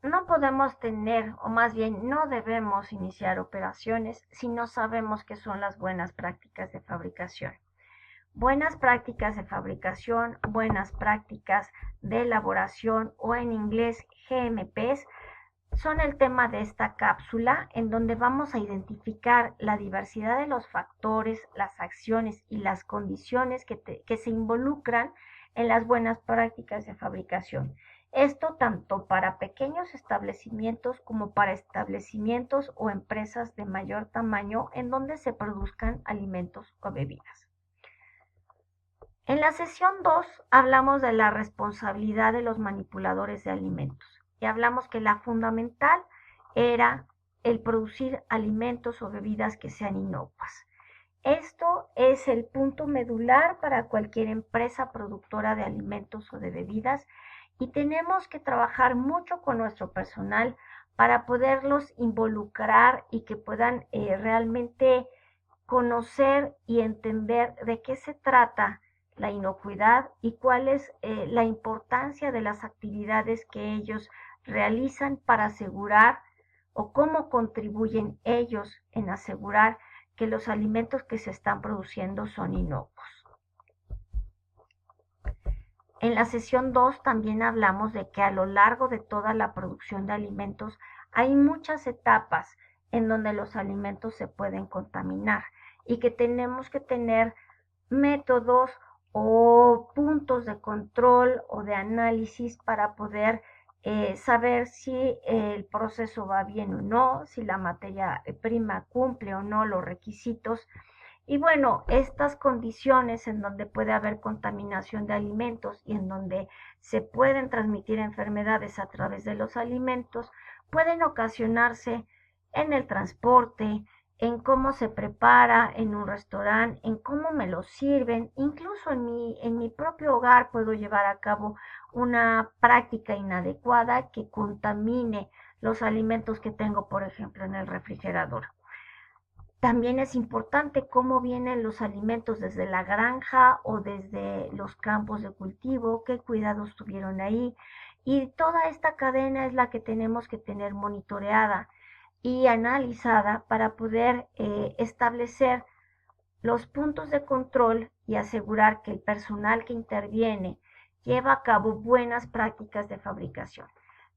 no podemos tener, o más bien no debemos iniciar operaciones si no sabemos qué son las buenas prácticas de fabricación. Buenas prácticas de fabricación, buenas prácticas de elaboración o en inglés GMPs son el tema de esta cápsula en donde vamos a identificar la diversidad de los factores, las acciones y las condiciones que se involucran en las buenas prácticas de fabricación. Esto tanto para pequeños establecimientos como para establecimientos o empresas de mayor tamaño en donde se produzcan alimentos o bebidas. En la sesión 2 hablamos de la responsabilidad de los manipuladores de alimentos y hablamos que la fundamental era el producir alimentos o bebidas que sean inocuas. Esto es el punto medular para cualquier empresa productora de alimentos o de bebidas y tenemos que trabajar mucho con nuestro personal para poderlos involucrar y que puedan realmente conocer y entender de qué se trata la inocuidad y cuál es la importancia de las actividades que ellos realizan para asegurar o cómo contribuyen ellos en asegurar que los alimentos que se están produciendo son inocuos. En la sesión 2 también hablamos de que a lo largo de toda la producción de alimentos hay muchas etapas en donde los alimentos se pueden contaminar y que tenemos que tener métodos o puntos de control o de análisis para poder saber si el proceso va bien o no, si la materia prima cumple o no los requisitos. Y bueno, estas condiciones en donde puede haber contaminación de alimentos y en donde se pueden transmitir enfermedades a través de los alimentos, pueden ocasionarse en el transporte, en cómo se prepara en un restaurante, en cómo me lo sirven, incluso en mi propio hogar puedo llevar a cabo una práctica inadecuada que contamine los alimentos que tengo, por ejemplo, en el refrigerador. También es importante cómo vienen los alimentos desde la granja o desde los campos de cultivo, qué cuidados tuvieron ahí. Y toda esta cadena es la que tenemos que tener monitoreada y analizada para poder establecer los puntos de control y asegurar que el personal que interviene lleva a cabo buenas prácticas de fabricación.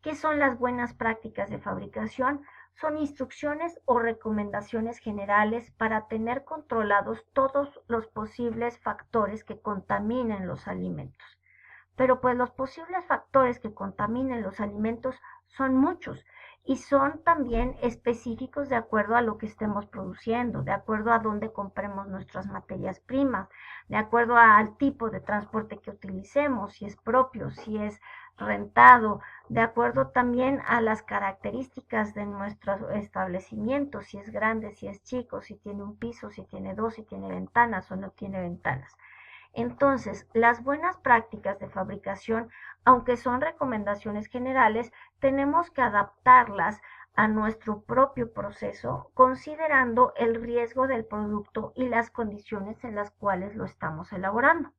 ¿Qué son las buenas prácticas de fabricación? Son instrucciones o recomendaciones generales para tener controlados todos los posibles factores que contaminen los alimentos. Pero pues los posibles factores que contaminen los alimentos son muchos y son también específicos de acuerdo a lo que estemos produciendo, de acuerdo a dónde compremos nuestras materias primas, de acuerdo al tipo de transporte que utilicemos, si es propio, si es rentado, de acuerdo también a las características de nuestro establecimiento, si es grande, si es chico, si tiene un piso, si tiene dos, si tiene ventanas o no tiene ventanas. Entonces, las buenas prácticas de fabricación, aunque son recomendaciones generales, tenemos que adaptarlas a nuestro propio proceso, considerando el riesgo del producto y las condiciones en las cuales lo estamos elaborando.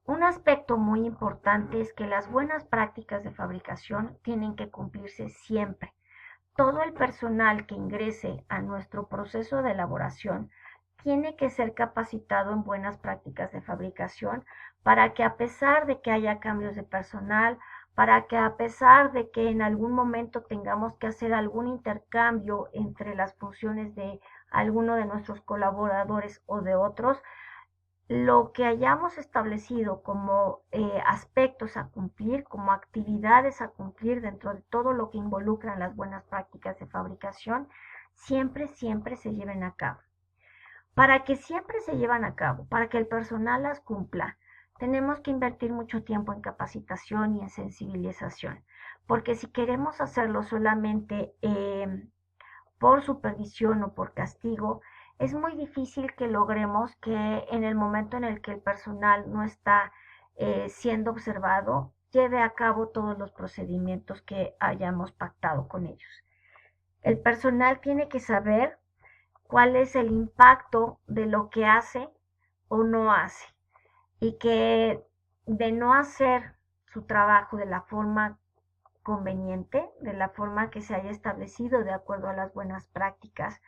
Un aspecto muy importante es que las buenas prácticas de fabricación tienen que cumplirse siempre. Todo el personal que ingrese a nuestro proceso de elaboración tiene que ser capacitado en buenas prácticas de fabricación para que a pesar de que haya cambios de personal, para que a pesar de que en algún momento tengamos que hacer algún intercambio entre las funciones de alguno de nuestros colaboradores o de otros, lo que hayamos establecido como aspectos a cumplir, como actividades a cumplir dentro de todo lo que involucran las buenas prácticas de fabricación, siempre, siempre se lleven a cabo. Para que siempre se lleven a cabo, para que el personal las cumpla, tenemos que invertir mucho tiempo en capacitación y en sensibilización, porque si queremos hacerlo solamente por supervisión o por castigo, es muy difícil que logremos que en el momento en el que el personal no está siendo observado, lleve a cabo todos los procedimientos que hayamos pactado con ellos. El personal tiene que saber cuál es el impacto de lo que hace o no hace y que de no hacer su trabajo de la forma conveniente, de la forma que se haya establecido de acuerdo a las buenas prácticas,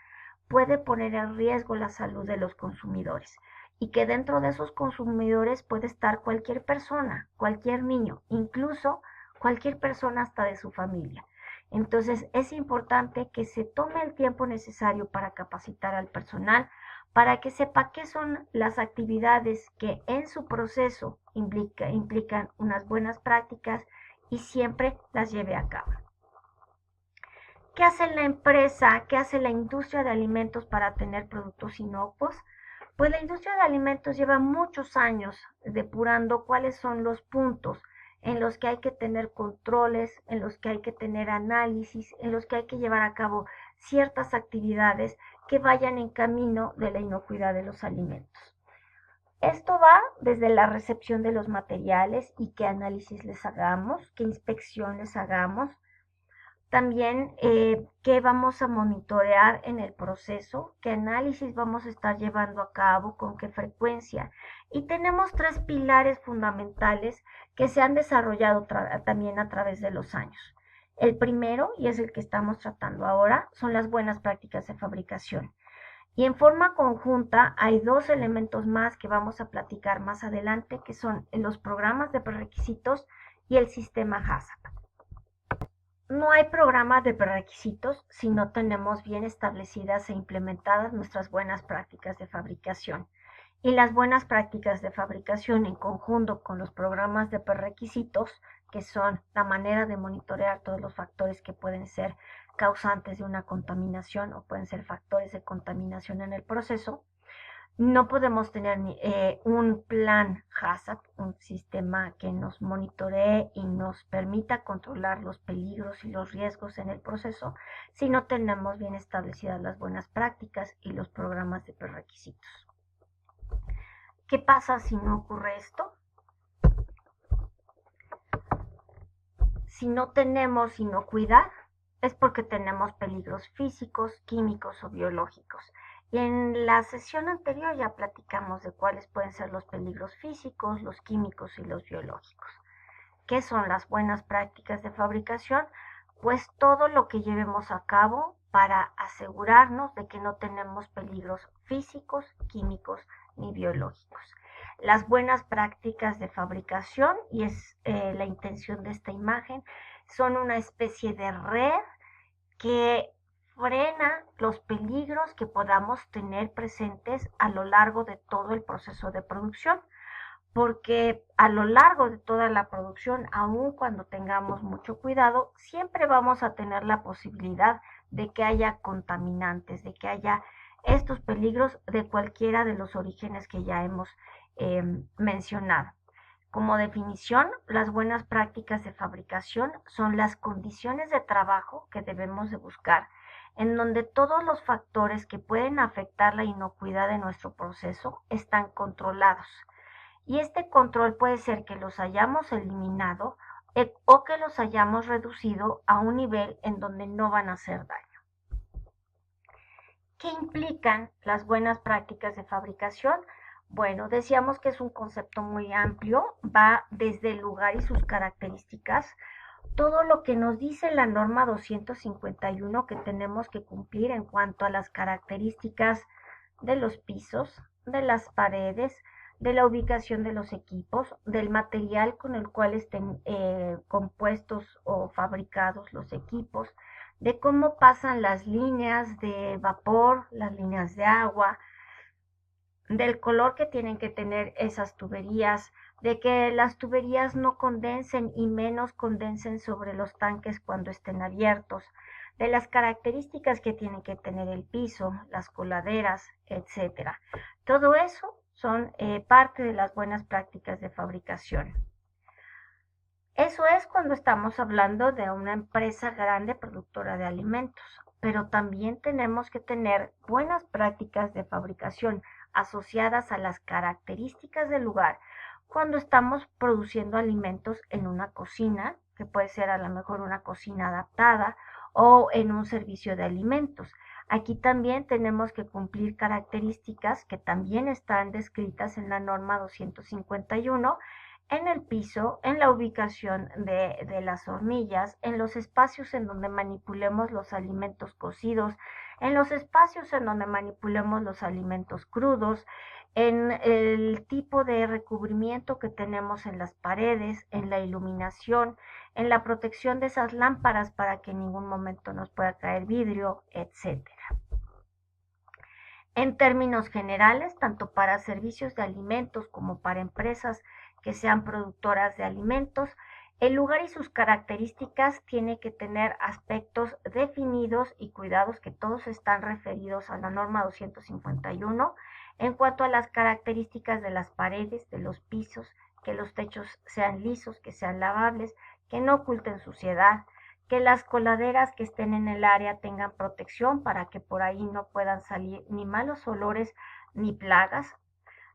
puede poner en riesgo la salud de los consumidores y que dentro de esos consumidores puede estar cualquier persona, cualquier niño, incluso cualquier persona hasta de su familia. Entonces es importante que se tome el tiempo necesario para capacitar al personal, para que sepa qué son las actividades que en su proceso implican unas buenas prácticas y siempre las lleve a cabo. ¿Qué hace la empresa? ¿Qué hace la industria de alimentos para tener productos inocuos? Pues la industria de alimentos lleva muchos años depurando cuáles son los puntos en los que hay que tener controles, en los que hay que tener análisis, en los que hay que llevar a cabo ciertas actividades que vayan en camino de la inocuidad de los alimentos. Esto va desde la recepción de los materiales y qué análisis les hagamos, qué inspección les hagamos, también qué vamos a monitorear en el proceso, qué análisis vamos a estar llevando a cabo, con qué frecuencia. Y tenemos 3 pilares fundamentales que se han desarrollado también a través de los años. El primero, y es el que estamos tratando ahora, son las buenas prácticas de fabricación. Y en forma conjunta hay 2 elementos más que vamos a platicar más adelante, que son los programas de prerequisitos y el sistema HACCP. No hay programa de prerequisitos si no tenemos bien establecidas e implementadas nuestras buenas prácticas de fabricación. Y las buenas prácticas de fabricación en conjunto con los programas de prerequisitos, que son la manera de monitorear todos los factores que pueden ser causantes de una contaminación o pueden ser factores de contaminación en el proceso. No podemos tener un plan HACCP, un sistema que nos monitoree y nos permita controlar los peligros y los riesgos en el proceso si no tenemos bien establecidas las buenas prácticas y los programas de prerequisitos. ¿Qué pasa si no ocurre esto? Si no tenemos inocuidad, es porque tenemos peligros físicos, químicos o biológicos. Y en la sesión anterior ya platicamos de cuáles pueden ser los peligros físicos, los químicos y los biológicos. ¿Qué son las buenas prácticas de fabricación? Pues todo lo que llevemos a cabo para asegurarnos de que no tenemos peligros físicos, químicos ni biológicos. Las buenas prácticas de fabricación, y es la intención de esta imagen, son una especie de red que frena los peligros que podamos tener presentes a lo largo de todo el proceso de producción, porque a lo largo de toda la producción, aun cuando tengamos mucho cuidado, siempre vamos a tener la posibilidad de que haya contaminantes, de que haya estos peligros de cualquiera de los orígenes que ya hemos mencionado. Como definición, las buenas prácticas de fabricación son las condiciones de trabajo que debemos de buscar, en donde todos los factores que pueden afectar la inocuidad de nuestro proceso están controlados. Y este control puede ser que los hayamos eliminado o que los hayamos reducido a un nivel en donde no van a hacer daño. ¿Qué implican las buenas prácticas de fabricación? Bueno, decíamos que es un concepto muy amplio, va desde el lugar y sus características, todo lo que nos dice la norma 251 que tenemos que cumplir en cuanto a las características de los pisos, de las paredes, de la ubicación de los equipos, del material con el cual estén compuestos o fabricados los equipos, de cómo pasan las líneas de vapor, las líneas de agua, del color que tienen que tener esas tuberías, de que las tuberías no condensen y menos condensen sobre los tanques cuando estén abiertos, de las características que tiene que tener el piso, las coladeras, etcétera. Todo eso son parte de las buenas prácticas de fabricación. Eso es cuando estamos hablando de una empresa grande productora de alimentos, pero también tenemos que tener buenas prácticas de fabricación asociadas a las características del lugar cuando estamos produciendo alimentos en una cocina, que puede ser a lo mejor una cocina adaptada o en un servicio de alimentos. Aquí también tenemos que cumplir características que también están descritas en la norma 251, en el piso, en la ubicación de las hornillas, en los espacios en donde manipulemos los alimentos cocidos, en los espacios en donde manipulemos los alimentos crudos, en el tipo de recubrimiento que tenemos en las paredes, en la iluminación, en la protección de esas lámparas para que en ningún momento nos pueda caer vidrio, etcétera. En términos generales, tanto para servicios de alimentos como para empresas que sean productoras de alimentos, el lugar y sus características tiene que tener aspectos definidos y cuidados que todos están referidos a la norma 251 en cuanto a las características de las paredes, de los pisos, que los techos sean lisos, que sean lavables, que no oculten suciedad, que las coladeras que estén en el área tengan protección para que por ahí no puedan salir ni malos olores ni plagas,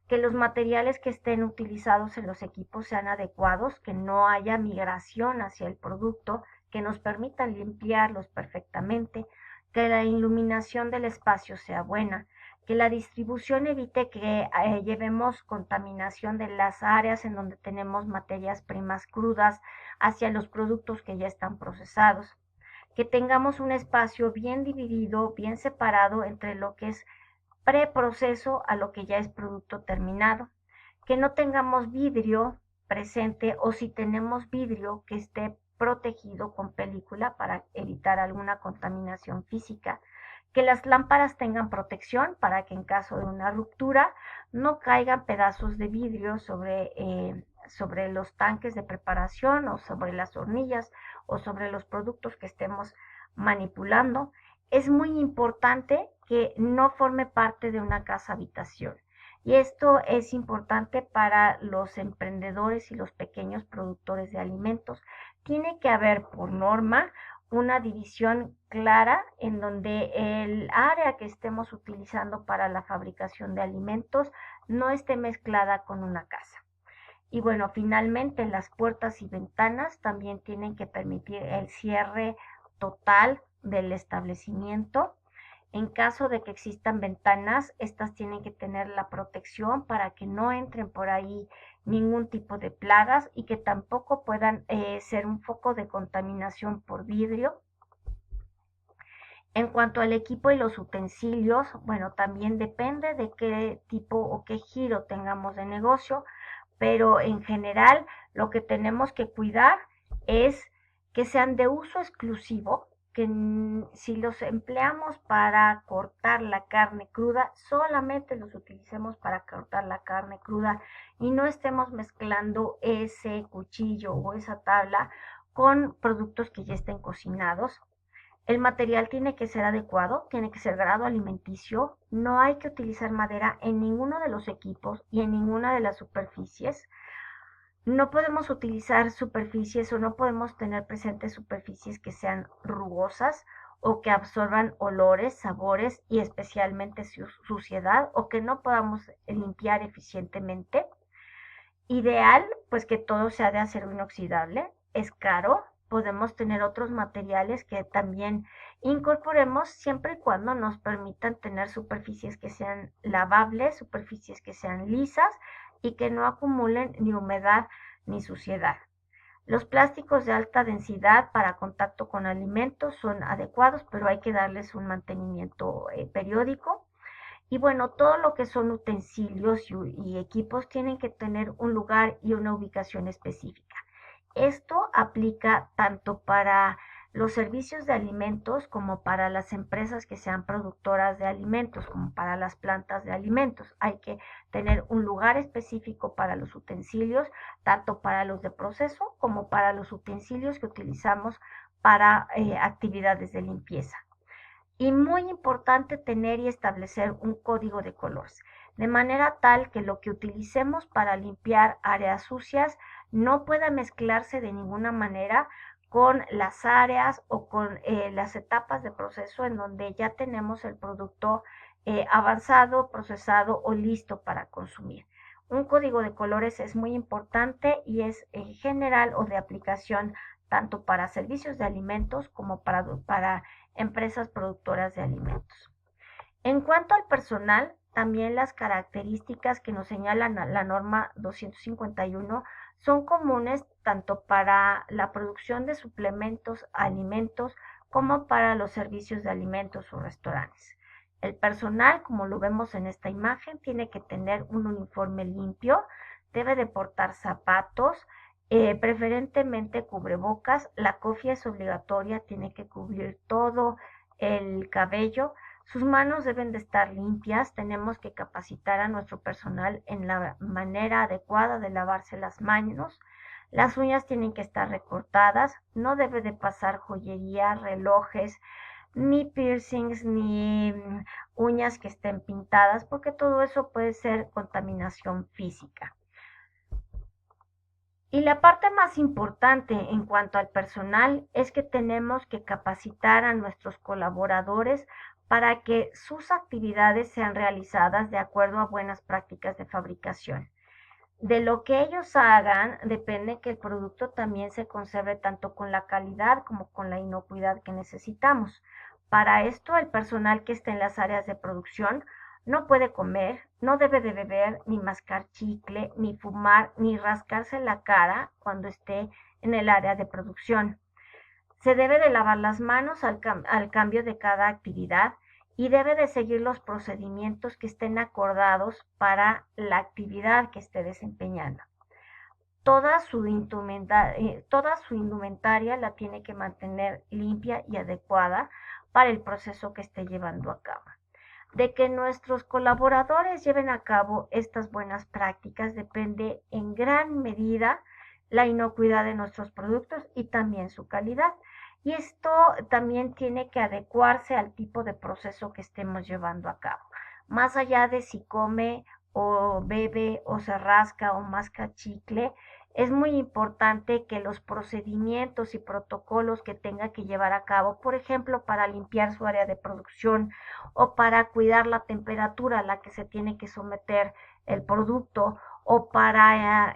que los materiales que estén utilizados en los equipos sean adecuados, que no haya migración hacia el producto, que nos permitan limpiarlos perfectamente, que la iluminación del espacio sea buena, que la distribución evite que llevemos contaminación de las áreas en donde tenemos materias primas crudas hacia los productos que ya están procesados, que tengamos un espacio bien dividido, bien separado entre lo que es preproceso a lo que ya es producto terminado, que no tengamos vidrio presente o si tenemos vidrio que esté protegido con película para evitar alguna contaminación física, que las lámparas tengan protección para que en caso de una ruptura no caigan pedazos de vidrio sobre los tanques de preparación o sobre las hornillas o sobre los productos que estemos manipulando. Es muy importante que no forme parte de una casa habitación. Y esto es importante para los emprendedores y los pequeños productores de alimentos. Tiene que haber por norma una división clara en donde el área que estemos utilizando para la fabricación de alimentos no esté mezclada con una casa. Y bueno, finalmente las puertas y ventanas también tienen que permitir el cierre total del establecimiento. En caso de que existan ventanas, estas tienen que tener la protección para que no entren por ahí ningún tipo de plagas y que tampoco puedan ser un foco de contaminación por vidrio. En cuanto al equipo y los utensilios, bueno, también depende de qué tipo o qué giro tengamos de negocio, pero en general lo que tenemos que cuidar es que sean de uso exclusivo, que si los empleamos para cortar la carne cruda, solamente los utilicemos para cortar la carne cruda y no estemos mezclando ese cuchillo o esa tabla con productos que ya estén cocinados. El material tiene que ser adecuado, tiene que ser grado alimenticio, no hay que utilizar madera en ninguno de los equipos y en ninguna de las superficies. No podemos utilizar superficies o no podemos tener presentes superficies que sean rugosas o que absorban olores, sabores y especialmente suciedad o que no podamos limpiar eficientemente. Ideal, pues que todo sea de acero inoxidable, es caro, podemos tener otros materiales que también incorporemos siempre y cuando nos permitan tener superficies que sean lavables, superficies que sean lisas y que no acumulen ni humedad ni suciedad. Los plásticos de alta densidad para contacto con alimentos son adecuados, pero hay que darles un mantenimiento periódico. Y bueno, todo lo que son utensilios y equipos tienen que tener un lugar y una ubicación específica. Esto aplica tanto para los servicios de alimentos como para las empresas que sean productoras de alimentos, como para las plantas de alimentos. Hay que tener un lugar específico para los utensilios, tanto para los de proceso como para los utensilios que utilizamos para actividades de limpieza. Y muy importante tener y establecer un código de colores, de manera tal que lo que utilicemos para limpiar áreas sucias no pueda mezclarse de ninguna manera con las áreas o con las etapas de proceso en donde ya tenemos el producto avanzado, procesado o listo para consumir. Un código de colores es muy importante y es general o de aplicación tanto para servicios de alimentos como para empresas productoras de alimentos. En cuanto al personal, también las características que nos señalan a la norma 251 son comunes tanto para la producción de suplementos, alimentos, como para los servicios de alimentos o restaurantes. El personal, como lo vemos en esta imagen, tiene que tener un uniforme limpio, debe de portar zapatos, preferentemente cubrebocas. La cofia es obligatoria, tiene que cubrir todo el cabello. Sus manos deben de estar limpias. Tenemos que capacitar a nuestro personal en la manera adecuada de lavarse las manos. Las uñas tienen que estar recortadas. No debe de pasar joyería, relojes, ni piercings, ni uñas que estén pintadas, porque todo eso puede ser contaminación física. Y la parte más importante en cuanto al personal es que tenemos que capacitar a nuestros colaboradores para que sus actividades sean realizadas de acuerdo a buenas prácticas de fabricación. De lo que ellos hagan depende que el producto también se conserve tanto con la calidad como con la inocuidad que necesitamos. Para esto, el personal que esté en las áreas de producción no puede comer, no debe de beber, ni mascar chicle, ni fumar, ni rascarse la cara cuando esté en el área de producción. Se debe de lavar las manos al cambio de cada actividad y debe de seguir los procedimientos que estén acordados para la actividad que esté desempeñando. Toda su indumentaria la tiene que mantener limpia y adecuada para el proceso que esté llevando a cabo. De que nuestros colaboradores lleven a cabo estas buenas prácticas depende en gran medida la inocuidad de nuestros productos y también su calidad. Y esto también tiene que adecuarse al tipo de proceso que estemos llevando a cabo. Más allá de si come o bebe o se rasca o masca chicle, es muy importante que los procedimientos y protocolos que tenga que llevar a cabo, por ejemplo, para limpiar su área de producción o para cuidar la temperatura a la que se tiene que someter el producto o para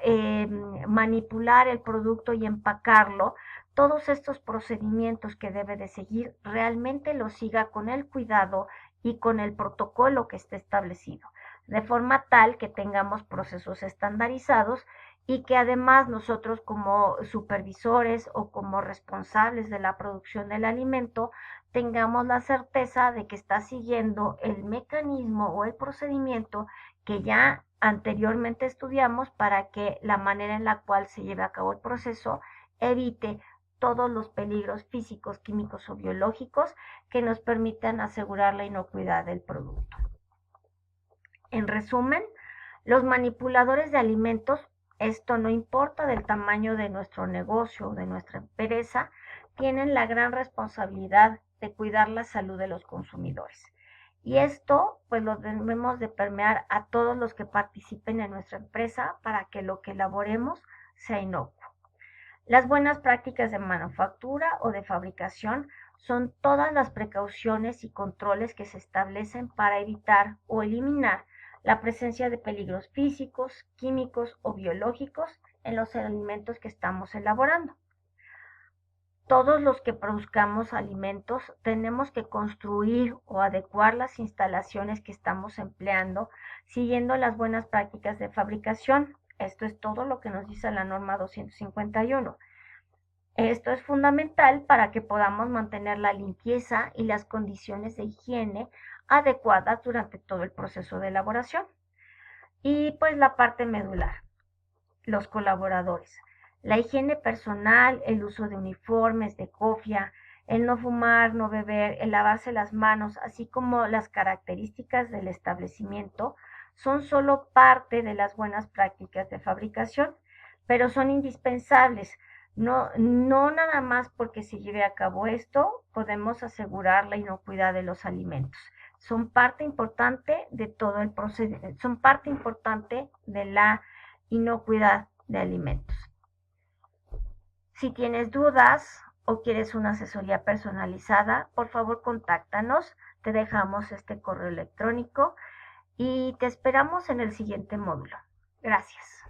manipular el producto y empacarlo, todos estos procedimientos que debe de seguir realmente los siga con el cuidado y con el protocolo que esté establecido, de forma tal que tengamos procesos estandarizados y que además nosotros como supervisores o como responsables de la producción del alimento tengamos la certeza de que está siguiendo el mecanismo o el procedimiento que ya anteriormente estudiamos para que la manera en la cual se lleve a cabo el proceso evite todos los peligros físicos, químicos o biológicos que nos permitan asegurar la inocuidad del producto. En resumen, los manipuladores de alimentos, esto no importa del tamaño de nuestro negocio o de nuestra empresa, tienen la gran responsabilidad de cuidar la salud de los consumidores. Y esto pues lo debemos de permear a todos los que participen en nuestra empresa para que lo que elaboremos sea inocuo. Las buenas prácticas de manufactura o de fabricación son todas las precauciones y controles que se establecen para evitar o eliminar la presencia de peligros físicos, químicos o biológicos en los alimentos que estamos elaborando. Todos los que produzcamos alimentos tenemos que construir o adecuar las instalaciones que estamos empleando siguiendo las buenas prácticas de fabricación. Esto es todo lo que nos dice la norma 251. Esto es fundamental para que podamos mantener la limpieza y las condiciones de higiene adecuadas durante todo el proceso de elaboración. Y pues la parte medular, los colaboradores. La higiene personal, el uso de uniformes, de cofia, el no fumar, no beber, el lavarse las manos, así como las características del establecimiento, son solo parte de las buenas prácticas de fabricación, pero son indispensables. No nada más porque se lleve a cabo esto, podemos asegurar la inocuidad de los alimentos. Son parte importante de todo el procedimiento, son parte importante de la inocuidad de alimentos. Si tienes dudas o quieres una asesoría personalizada, por favor contáctanos, te dejamos este correo electrónico y te esperamos en el siguiente módulo. Gracias.